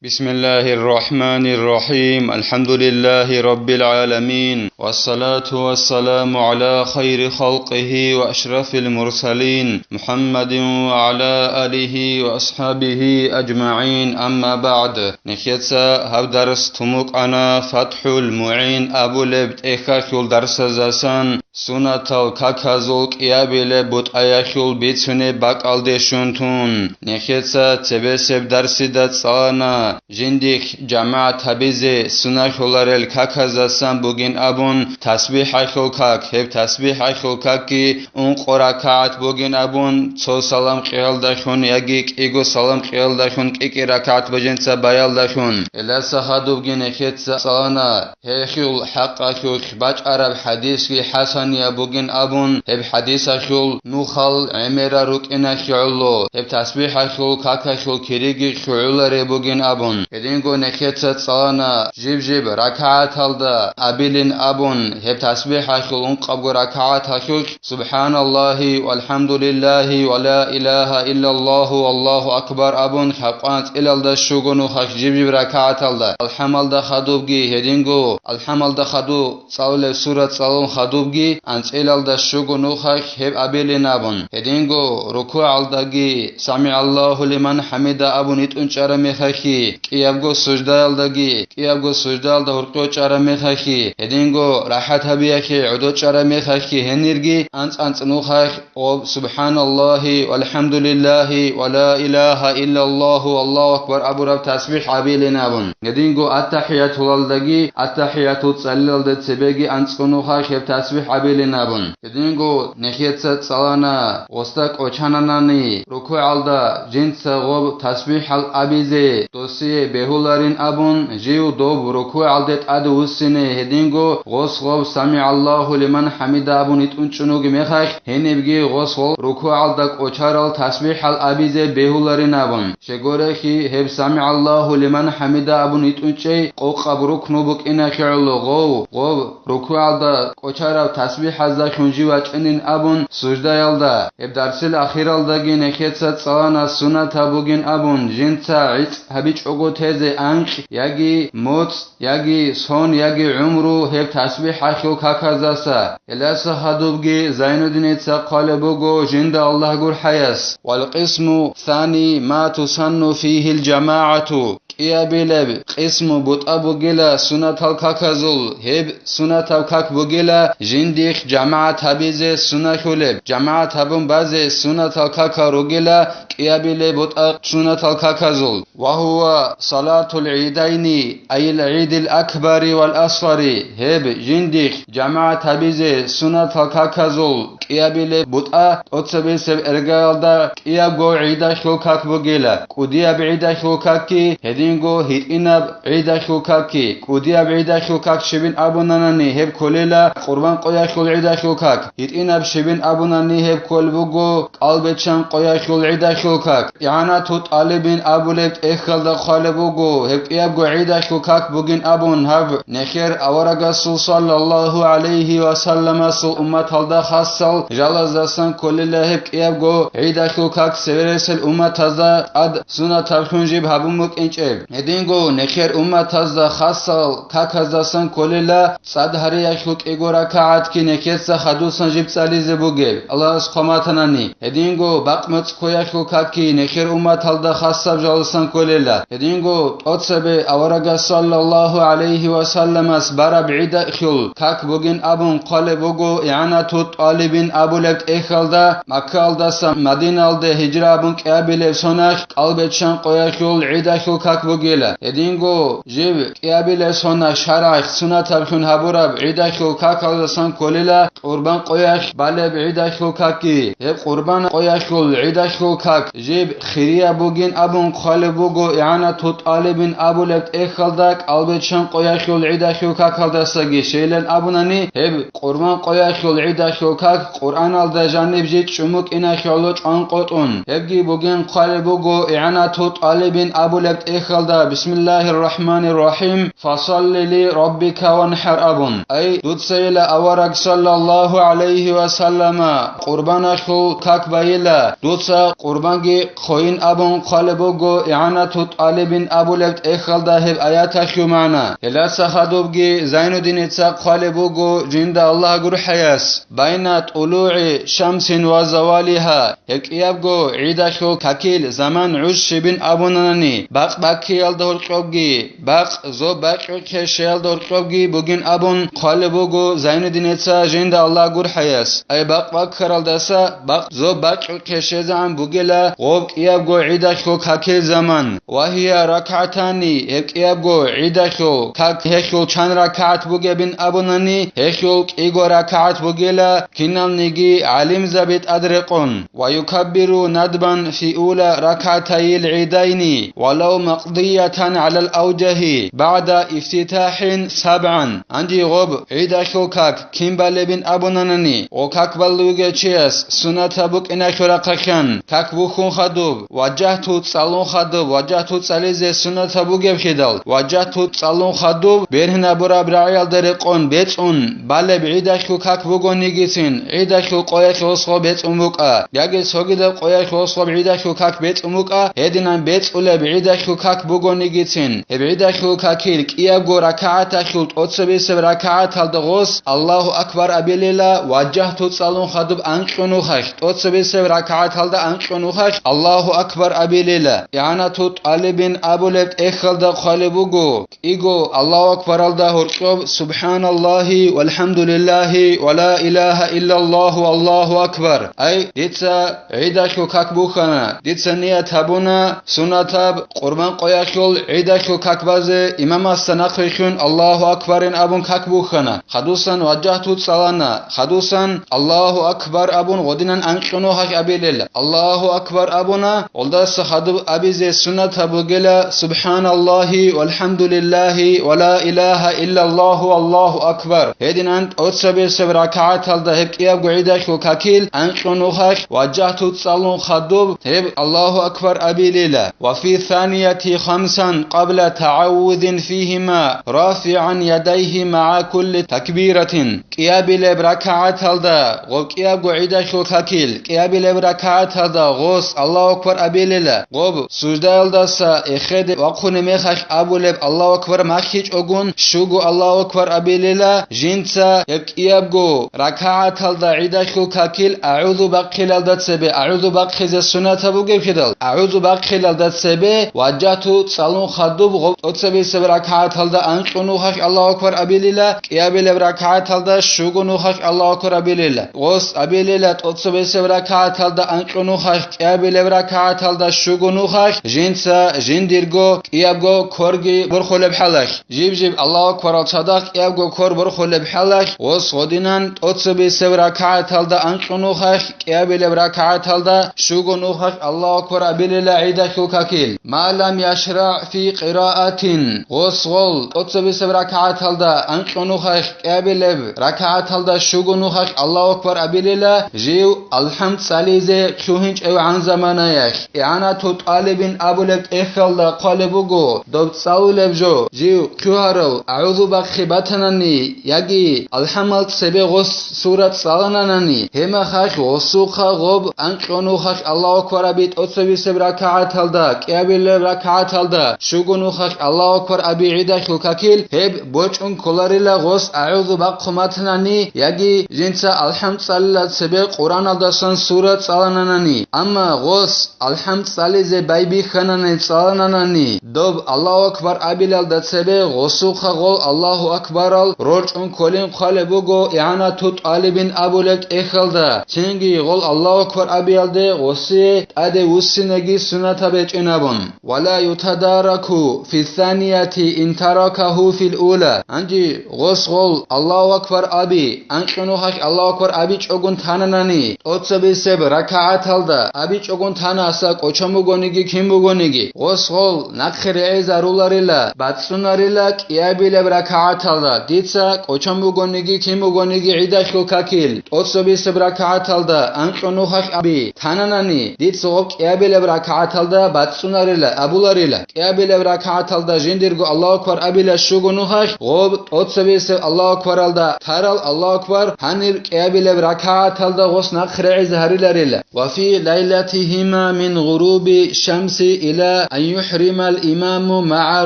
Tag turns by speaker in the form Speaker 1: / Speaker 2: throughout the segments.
Speaker 1: بسم الله الرحمن الرحيم الحمد لله رب العالمين والصلاة والسلام على خير خلقه وأشرف المرسلين محمد وعلى آله وأصحابه أجمعين أما بعد نخيتسا هاو درس تموك أنا فتح المعين أبو لبت إخاكول درس زاسان سنة الكاكازولك إيابيل بوت آياكول بيتسوني باك ألدشونتون نخيتسا تبسب درسي دات صانا جنديك جماعة تبيزي سنة خلال كاكازاسان بوغين أبون تسبيح خلقاك هب تسبيح خلقاكي اون قرакаат بوغين أبون تو سلام قيال داشون يگيك إيگو سلام قيال داشون كيكي ركعت بجنسا بايال داشون إلا سخادو بگين خيتسا صانا هيخيول حق خيول باج عرب حديث في حسن بوغين أبون هب حديث خيول نوخل عميرا روك إنا خيولو هب تسبيح خيول كاكا خيول كريگي خيول ري بوغين أبون إدينغو نخيتسا صانا جيب ركعت هلدا أبيلين أبون هب تسبيح خيول انقبو ركعت خيول سبحان الله والحمد لله ولا إله إلا الله والله أكبر أبون حقانت إلى الدشوغنو خش جيب ركعت هلدا الحمل دا خدوبگي هدينغو الحمل دا خدو صاول سورة صالون خدوبگي أنت إلى الدشوغنو خش هب أبيلين أبون هدينغو ركوع الدگي سمع الله لمن حمد أبون إتنشار مخخي كيابغو سجدة الدگي كيابغو سجدة الدا هرقو چار مخخي هدينغو راحت هبيخي عدو چار مخخي هنيرگي أنت نوخخ أو سبحان الله والحمد لله ولا إله إلا الله والله أكبر أبو رب تسبيح أبيلين أبون هدينغو التحيات الدگي التحيات تصلل دتسبگي أنت نوخخ هب تسبيح أبيلين أبون هدينغو نخيتسا صلانا وستك أوچاناناني ركوع الدا جنس غوب تسبيح الأبيزي دوسي بهولارين أبون جيو دوب ركوع الدت أدوسيني هدينغو غوس غوب سمع الله لمن حمد أبون إتونچنوغي مخخ هنبگي غوس غوب ركوع الدك أوچارال تسبيح الأبيزي بهولارين أبون شغورخي هب سمع الله لمن حمد أبون إتونچي قوق بركنو بك إنا خيرلو غوب ركوع الدا أوچارال تسبيح الزخونجي وچنين أبون سجدة الدا هب درسل أخير الدگي نخيتسا صلانا سنة بوغين أبون جنسا عيت هبيچ اوگو تيزي انق يگي موت يگي سون يگي عمرو هب تسبيح اخيو كاكازاسا إلاس هدوبگي زين الدين قال بوغو جند الله قول حياس والقسم ثاني ما تسن فيه الجماعة كيابيلب قسم بوت أبوغيلا سنة الكاكازول هب سنة الكاك بوغيلا جنديخ جماعة تبيزي سنة خلب جماعة تبون بازي سنة الكاكا روغيلا كيابيلب بوت سنة الكاكازول وهو صلاة العيدين أي العيد الأكبر والأصغر هب جنديخ جماعة تبيزي سنة الكاكازول كيابيلب بوت أتسبيسب إرغالدا كيابغو عيدا شوكاك بوغيلا كوديا بعيدا شوكاكي هدينغو هيتيناب عيدا شوكاكي كوديا بعيدا شوكاك شبين أبوناناني هب كوليلا قربان قويا شول عيدا شوكاك هيتيناب شبين أبوناني هب كولبوغو قلبتشان قويا شول عيدا شوكاك يعني توت طالبين أبولت إخلد خالبوغو هب كيابغو عيدا شوكاك بوغين أبون هب نخير أورغا صلى الله عليه وسلم سو أمت هلدا خاصل جلزاسان كوليلا هب كيابغو عيدا شوكاك سيرسل أمت هزا أد سنة ترخونجيب هبومك إنشيب هدينغو نخير أمت هزا خاصل كاكازاسان كوليلا صد هريا شوك إيغو ركعات كي نخيتسا خدوسان جيب ساليزي بوغيب الله سخماتناني هدينغو باقمت كويا شوكاكي نخير أمت هلدا خاصل جلسان كوليلا هدينغو أتسبي أورغا صلى الله عليه وسلم اسبارا بعيدا إخيول كاك بوغين أبون قال بوغو إعانا توت طالبين أبو لبت إخيالدا مكة الدسا مدينة الده هجرة أبون كيابيلب سوناخ قلبتشان قويا خيول عيدا خيول كاك بوغيلا هدينغو جيب كيابيلب سوناخ شرعخ سنة تبخون هبورا بعيدا خيول كاك الدسان كوليلا قربان قويا بالب عيدا خيول كاكي هب قربان قويا خيول عيدا خيول كاك جيب خيريا بوغين أبون قال بوغو إعانا توت طالبين أبو لبت إخيالداك قلبتشان قويا خيول عيدا خيول كاك الدساقي شيلن أبوناني هب قربان قويا خيول عيدا خيول كاك Qur'an alda janibji çumuk ina xolo çanqotun. Hebgi bugün qalbugo i'anatu talibin abulebt ekhalda. Bismillahirrahmanirrahim. Fasalli li rabbika wanhar abun. Ay dutsayla avarak sallallahu aleyhi ve sellama. Qurbana xul kakbayla. Dutsa qurbangi khoin abun qalbugo i'anatu talibin abulebt ekhalda heb ayata xumana. Hela sahadubgi Zainuddin itsa qalbugo jinda Allah gur hayas. Bayna tulu'i shamsin wa zawaliha. Hekiyabgo idasho kakil zaman ush bin abunani. Baq bakiyal dorqobgi. Baq zo baq keshel dorqobgi bugün abun qalbugo Zainuddin itsa jinda Allah gur hayas. Ay baq karal dasa baq zo baq keshezan bugela qob iyabgo idasho kakil zaman. Wa hiya rak'atani. Hekiyabgo idasho kak hekul chan rak'at bugebin abunani. Hekul igo rak'at bugela kinal nigi alim zabit adriqun. Wa yukabbiru nadban fi ula rak'atay al-'idaini walau maqdiyatan ala al-awjahi ba'da iftitahin sab'an. Andi gob idasho kak kimbalebin abunanani o kak balluge chias sunata buk inashura qakhan kak bukhun khadub wajahtu tsalun khadub wajahtu tsalize sunata bugeb khidal wajahtu tsalun khadub berhna bura bra'al dariqun betun baleb idasho kak bugoni gisin idasho qoyash osqo betumuqa yage sogida qoyash osqo idasho kak betumuqa hedinan betuleb idasho kak bugoni gitsin idasho kakil qiyabgo rak'ata shult otsebes rak'at aldagos Allahu akbar abilila wajahtu tsalun khadub anqunu khash otsebes rak'at alda anqunu khash Allahu akbar abilila i'anatu talibin abulebt ekhalda qalbugo igo Allahu akbar alda horqob subhanallahi walhamdulillahi wa la ilaha illallah wallahu akbar. Ay ditsa idasho kakbukhana ditsa niyat habuna sunatab qurban qoyashul idasho kakbaze imam as-sanaqishun Allahu akbarin abun kakbukhana khadusan wajahtu tsalana khadusan Allahu akbar abun godinan anqunu hak abililla Allahu akbar abuna oldas khadub abize sunatabugela subhanallahi walhamdulillahi wa la ilaha illallah wallahu akbar. Hedinan otsabes rak'at alda heb qiyab guidasho kakil anqunu hak wajahtu tsalun khadub heb Allahu akbar abililla wa fi thaniyati khamsan qabla ta'awudhin fihima rafi'an yadayhi ma'a kulli takbiratin qiyabile rak'at alda gob qiyab guidasho kakil qiyabile rak'at alda gos Allahu akbar abililla gob sujda alda sa ekhede waqune mekhash abuleb Allahu akbar makhich ogun shugu Allahu akbar abililla jinsa heb qiyabgo rak'at alda idasho kakil a'udhu baqil alda tsebe a'udhu baqize sunata buge khidal a'udhu baqil alda tsebe wajhatu tsalun khadub gob otsebe se rak'at alda anqunu hash Allahu akbar abililla qiyabile rak'at alda shugunu hash Allahu akbar abililla gos abililla otsebe se rak'at alda anqunu hash qiyabile rak'at alda shugunu hash jinsa jindirgo qiyabgo korgi burkhuleb halash jib Allahu akbar alsadaq qiyabgo kor burkhuleb halash gos godinan otsebe se rak'at alda anqunu hash qiyabile rak'at alda shugunu hash Allahu akbar abililla idasho kakil ma lam yashra fi qira'atin gos gol otsebe se rak'at alda anqunu hash qiyabile rak'at alda shugunu hash Allahu akbar abililla jiu alhamd salize khuhinch ev an zamanayash i'anatu talibin abulebt ekhalda qalbugo dob saulebjo jiu khuharo a'udhu bakhibatanani yagi alhamd sebe gos surat salananani hema khash osukha gob anqunu khash Allahu akbar abit otsebe se rak'at alda qiyabile rak'at alda shugunu khash Allahu akbar abi idasho kakil heb bochun kolarila gos a'udhu bakhumatnani yagi jinsa alhamd sallat sebe Quran aldasan surat salananani amma gos alhamd salize baybi khanani salananani dob Allahu akbar abilal datsebe gosukha gol Allahu akbar al rochun kolin qalbugo i'anatu talibin abulek ekhalda chengi gol Allahu akbar abilde gosi ade usinegi sunata becinabun wala yutadaraku fi thaniyati intarakahu fil ula anji gos gol Allahu akbar abi anqunu hash Allahu akbar abi chogun tananani otsebe sebe rak'at alda abi chogun tana asa qochamugonigi kimbugonigi gos gol nakhre zarullarila batsunarila qiabileb rak'atalda ditsa qochambugonnigi kimugonigi idashul kakil otsobis rak'atalda anqonuhaq abi tananani ditso qiabileb rak'atalda batsunarila abularila qiabileb rak'atalda jindirgo Allahu akbar abila shugunuhaq gob otsobis Allahu akbar alda taral Allahu akbar hanir qiabileb rak'atalda gos nakhre zaharilarila wa fi laylatihima min ghurubi shamsi ila an yuhrima al-imamu ma'a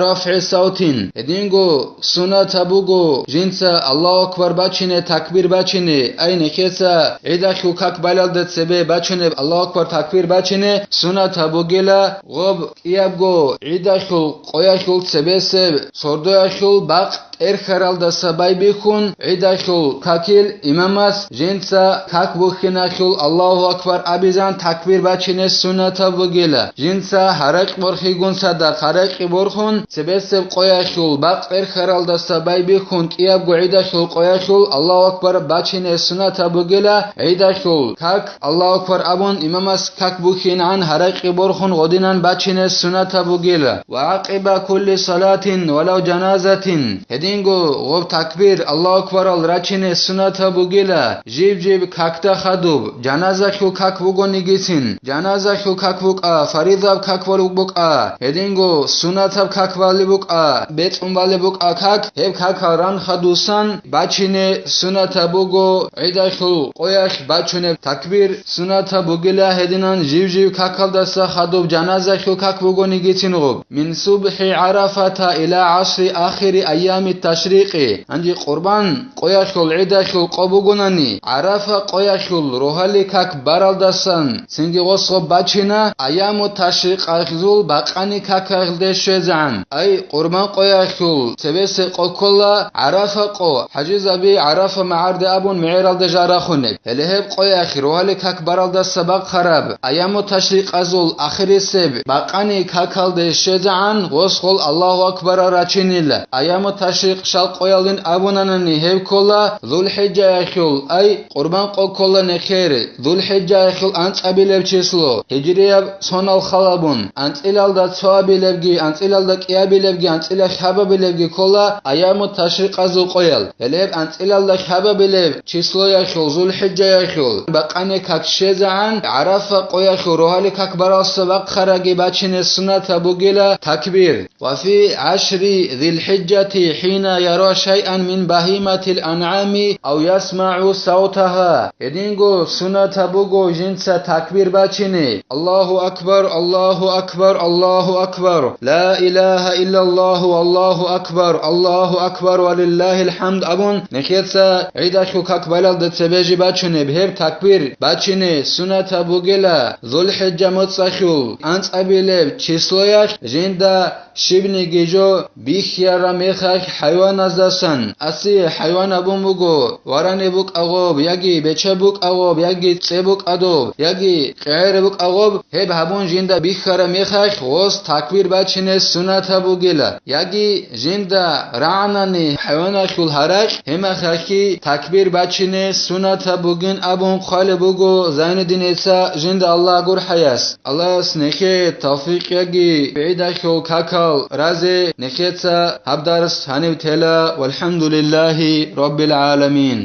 Speaker 1: raf'i sautin edingo sunata bugo jinsa Allahu akbar bachine takbir bachine ayne kesa idakhu kak balalda sebe bachine Allahu akbar takbir bachine sunata bugela gob iabgo idakhu qoyakhu sebe se sordoyakhu baq erkharalda sabay bikhun idakhu kakil imamas jinsa kak bukhinakhu Allahu akbar abizan takbir bachine sunata bugela jinsa harak borxigun sada harak borxun sebeseb qoyakhu baq erkharalda sabay bikhun iabgo idakhu qoyakhu Allahu akbar bachine sunata bugela idakhu kak Allahu akbar abun imamas kak bukhin an harak borxun godinan bachine sunata bugela wa aqiba kulli salatin walau janazatin dingo gob takbir Allahu akbar al rachine sunata bugela jib kakta khadub janaza khu kak bugonigisin janaza khu kak buqa faridab kak buqa edingo sunata kak buqa betum buqa kak heb kak ran khadusan bachine sunata bugo idakhu qoyash bachune takbir sunata bugela hedinan jib kakaldasa khadub janaza khu kak bugonigisin gob min subhi arafata ila asri akhir ayami tashriqi anji qurban qoyashul idashul qobugunani arafa qoyashul rohali kak baraldasan singi gosqo bachina ayamu tashriq akhzul baqani kak aldeshezan ay qurban qoyashul sebese qokolla arafa qo hajizabi arafa ma'arde abun mi'ralde jarakhune heleheb qoyash rohali kak baraldasa baq kharab ayamu tashriq azul akhiriseb baqani kak aldeshezan gosqol Allahu akbar rachinilla ayamu tashriq shal qoyaldin abunanani hevkolla zulhijja yakhul ay qurban qokolla nekher zulhijja yakhul anqabilev chislo hijriya sonal khalabun anqilalda tsabilevgi anqilalda qiabilevgi anqila khababilevgi kolla ayamu tashriq azul qoyal eleb anqilalda khababilev chislo yakhul zulhijja yakhul baqane kak shezan arafa qoyakhul rohali kak barasa baqaragi bachine sunata bugela takbir wa fi ashri dhilhijjati hina yara shay'an min bahimatil an'ami aw yasma'u sawtaha edingo sunata bugo jinsa takbir bachine Allahu akbar Allahu akbar Allahu akbar la ilaha illa Allah wallahu akbar walillahil hamd abun nekhetsa idakhu kak balalda sebeji bachune bheb takbir bachine sunata bugela zulhijja motsakhul anqabilev chisloyak jinda shibni gejo bikhyara mekhak hayvan azasan asi hayvan abumugo warane buk agob yagi bechabuk agob yagi tsebuk adob yagi qerebuk agob heb habun jinda bikhara mekhak gos takbir bachine sunata bugela yagi jinda ra'nani hayvanakul harak hemakhaki takbir bachine sunata bugin abun khale bugo zainuddin esa jinda Allah gur hayas Allah snekhe tawfiq yagi beidakhu kakal raze nekhetsa habdars hanev tela walhamdulillahi rabbil alamin.